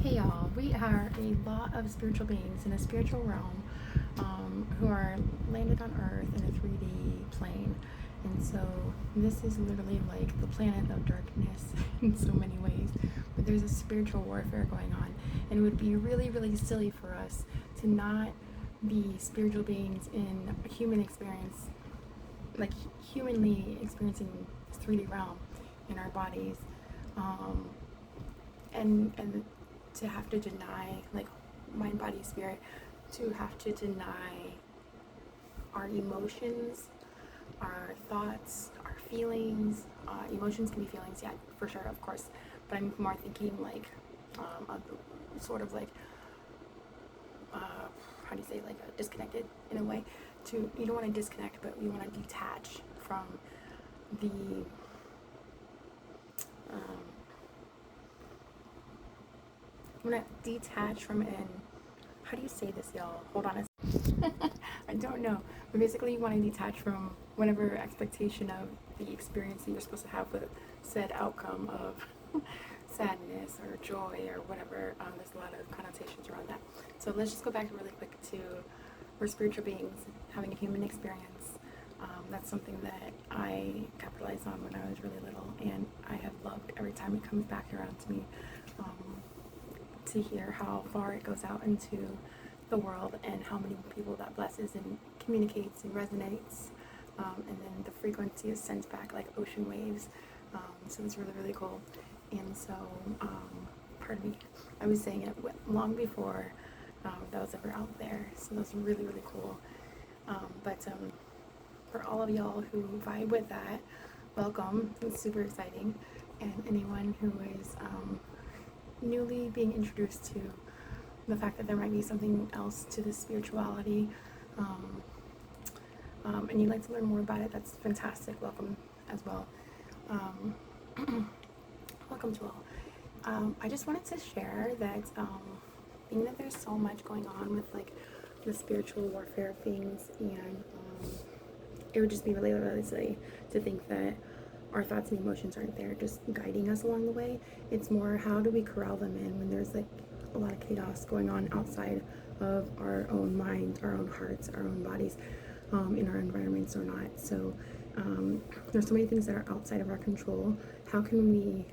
Hey y'all, we are a lot of spiritual beings in a spiritual realm who are landed on Earth in a 3D plane. And so this is literally like the planet of darkness in so many ways. But there's a spiritual warfare going on. And it would be really, really silly for us to not be spiritual beings in a human experience, like humanly experiencing this 3D realm in our bodies. Um, and to have to deny, like, mind, body, spirit, to have to deny our emotions, our thoughts, our feelings. Emotions can be feelings, yeah, for sure, of course, but I'm more thinking like sort of like how do you say, like, disconnected in a way. To, you don't want to disconnect, but you want to detach from the um, I'm gonna detach from an, how do you say this, y'all? Hold on a I don't know. But basically you want to detach from whatever expectation of the experience that you're supposed to have with said outcome of sadness or joy or whatever. There's a lot of connotations around that. So let's just go back really quick to, we're spiritual beings having a human experience. That's something that I capitalized on when I was really little, and I have loved every time it comes back around to me. To hear how far it goes out into the world and how many people that blesses and communicates and resonates, and then the frequency is sent back like ocean waves. So it's really, really cool. And so, pardon me, I was saying it long before that was ever out there. So that's really, really cool. But for all of y'all who vibe with that, welcome. It's super exciting. And anyone who is newly being introduced to the fact that there might be something else to this spirituality, and you'd like to learn more about it, that's fantastic. Welcome as well. Um, welcome to all. I just wanted to share that being that there's so much going on with like the spiritual warfare things, and it would just be really, really silly to think that our thoughts and emotions aren't there just guiding us along the way. It's more, how do we corral them in when there's like a lot of chaos going on outside of our own minds, our own hearts, our own bodies, in our environments or not. So there's so many things that are outside of our control. How can we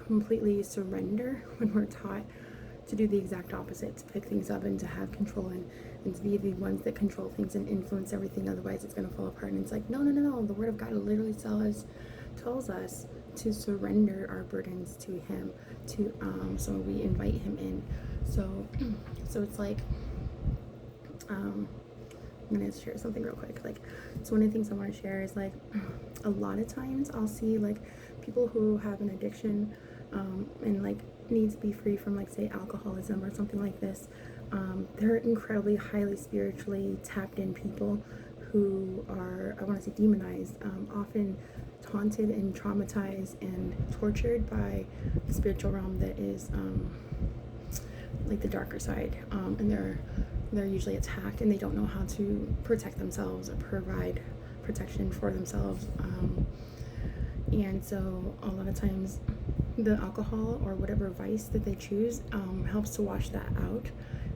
completely surrender when we're taught to do the exact opposite, to pick things up and to have control, and to be the ones that control things and influence everything? Otherwise it's going to fall apart. And it's like, no, no, no, no. The word of God literally tells us to surrender our burdens to him, to so we invite him in. So it's like, I'm gonna share something real quick. Like, so one of the things I want to share is like, a lot of times I'll see like people who have an addiction, and like need to be free from, like, say, alcoholism or something like this. They're incredibly highly spiritually tapped in people who are, I want to say, demonized, often taunted and traumatized and tortured by the spiritual realm that is like the darker side, and they're usually attacked, and they don't know how to protect themselves or provide protection for themselves, and so a lot of times the alcohol or whatever vice that they choose helps to wash that out.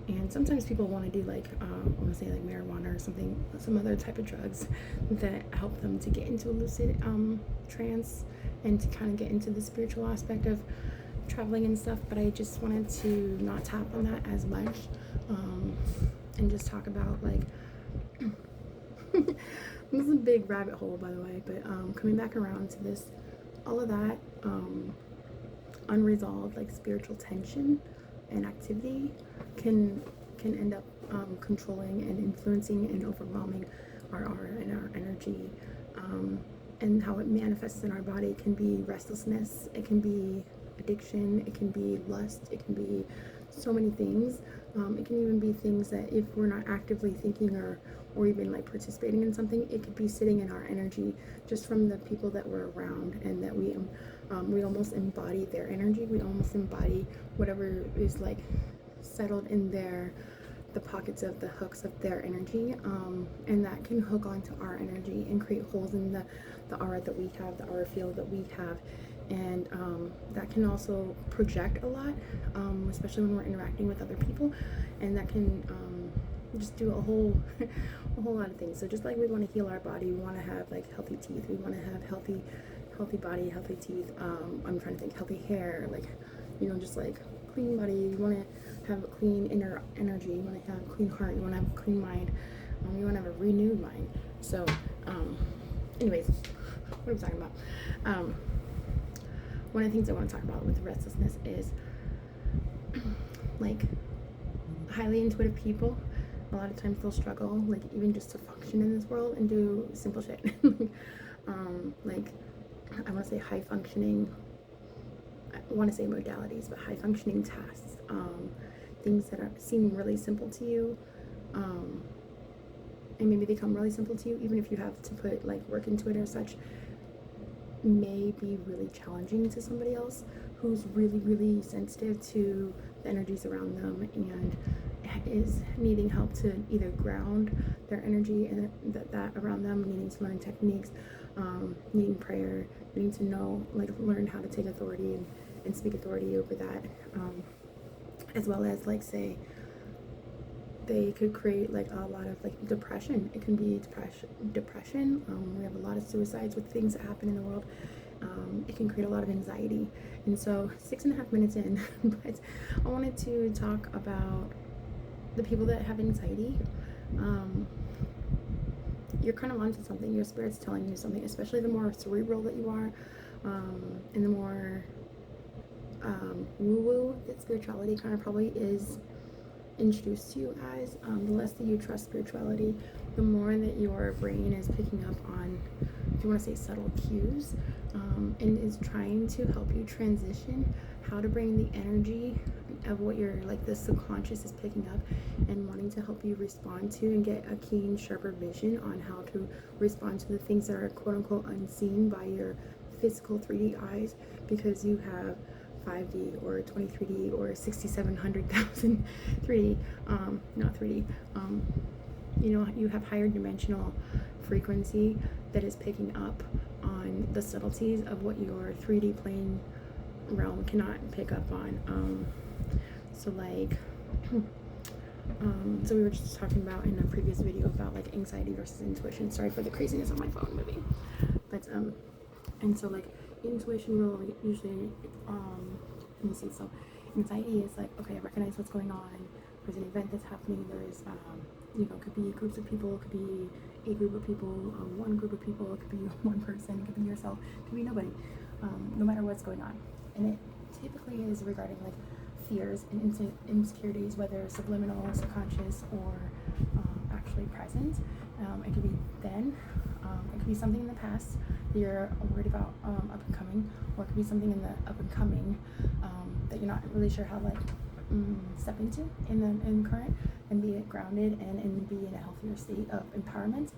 And sometimes people want to do like, I want to say like marijuana or something, some other type of drugs that help them to get into a lucid trance and to kind of get into the spiritual aspect of traveling and stuff. But I just wanted to not tap on that as much, and just talk about like, this is a big rabbit hole, by the way, but coming back around to this, all of that unresolved, like, spiritual tension and activity can end up controlling and influencing and overwhelming our aura and our energy, and how it manifests in our body. It can be restlessness, it can be addiction, it can be lust, it can be so many things. It can even be things that if we're not actively thinking or even like participating in something, it could be sitting in our energy just from the people that we're around, and that we almost embody their energy. We almost embody whatever is like settled in the pockets of the hooks of their energy, and that can hook onto our energy and create holes in the aura that we have, the aura field that we have. and that can also project a lot, especially when we're interacting with other people, and that can just do a whole a whole lot of things. So just like we want to heal our body, we want to have like healthy teeth, we want to have healthy body, healthy teeth, I'm trying to think, healthy hair, like, you know, just like clean body, you want to have a clean inner energy, you want to have a clean heart, you want to have a clean mind, you want to have a renewed mind. So anyways, what am I talking about? One of the things I want to talk about with restlessness is like highly intuitive people, a lot of times they'll struggle, like even just to function in this world and do simple shit. Like I want to say high functioning, I want to say modalities, but high functioning tasks, things that seem really simple to you, and maybe they come really simple to you, even if you have to put like work into it or such, may be really challenging to somebody else who's really sensitive to the energies around them and is needing help to either ground their energy and that around them, needing to learn techniques, needing prayer, needing to know, like, learn how to take authority and speak authority over that, as well as, like, say they could create like a lot of like depression. It can be depression. We have a lot of suicides with things that happen in the world. It can create a lot of anxiety. And so 6.5 minutes in, but I wanted to talk about the people that have anxiety. You're kind of onto something. Your spirit's telling you something, especially the more cerebral that you are, and the more woo-woo that spirituality kind of probably is introduced to you as, the less that you trust spirituality, the more that your brain is picking up on, if you want to say, subtle cues, and is trying to help you transition how to bring the energy of what your, like, the subconscious is picking up and wanting to help you respond to and get a keen, sharper vision on how to respond to the things that are quote unquote unseen by your physical 3D eyes, because you have 5D or 23D or 6700,000 3D, not 3D, you know, you have higher dimensional frequency that is picking up on the subtleties of what your 3D plane realm cannot pick up on. So like, so we were just talking about in a previous video about like anxiety versus intuition. Sorry for the craziness on my phone moving, but and so like intuition will usually, let me see, so anxiety is like, okay, I recognize what's going on, there's an event that's happening, there's you know, it could be groups of people, it could be a group of people, one group of people, it could be one person, it could be yourself, it could be nobody, no matter what's going on. And it typically is regarding like fears and insecurities, whether subliminal, subconscious, or actually present. It could be then, it could be something in the past that you're worried about up and coming, or it could be something in the up and coming that you're not really sure how, like, step into in current, and be grounded and be in a healthier state of empowerment.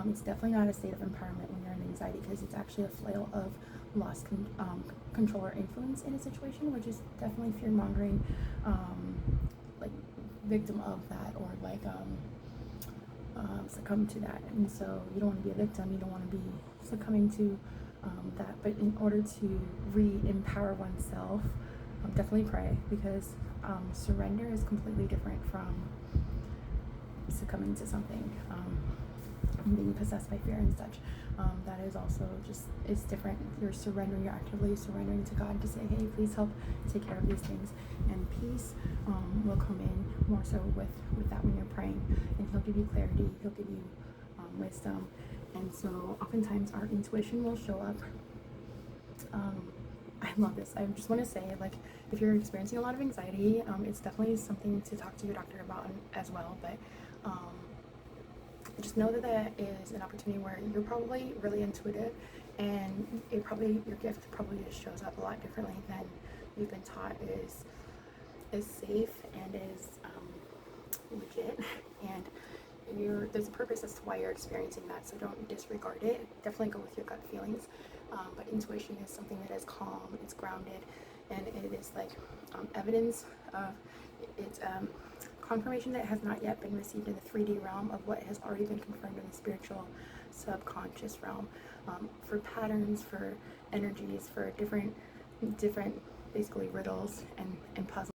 It's definitely not a state of empowerment when you're in anxiety, because it's actually a flail of lost control or influence in a situation, which is definitely fear mongering, like victim of that, or like succumb to that. And so you don't want to be a victim, you don't want to be succumbing to that, but in order to re-empower oneself, definitely pray, because surrender is completely different from succumbing to something, and being possessed by fear and such. That is also just, it's different. You're surrendering, you're actively surrendering to God to say, hey, please help take care of these things, and peace will come in more so with that when you're praying, and He'll give you clarity, He'll give you wisdom. And so oftentimes our intuition will show up. I love this. I just want to say, like, if you're experiencing a lot of anxiety, it's definitely something to talk to your doctor about as well. But just know that that is an opportunity where you're probably really intuitive, and your gift probably just shows up a lot differently than you've been taught is safe and is legit. And there's a purpose as to why you're experiencing that, so don't disregard it. Definitely go with your gut feelings, but intuition is something that is calm, it's grounded, and it is like evidence of it's confirmation that has not yet been received in the 3D realm of what has already been confirmed in the spiritual subconscious realm, for patterns, for energies, for different basically riddles and puzzles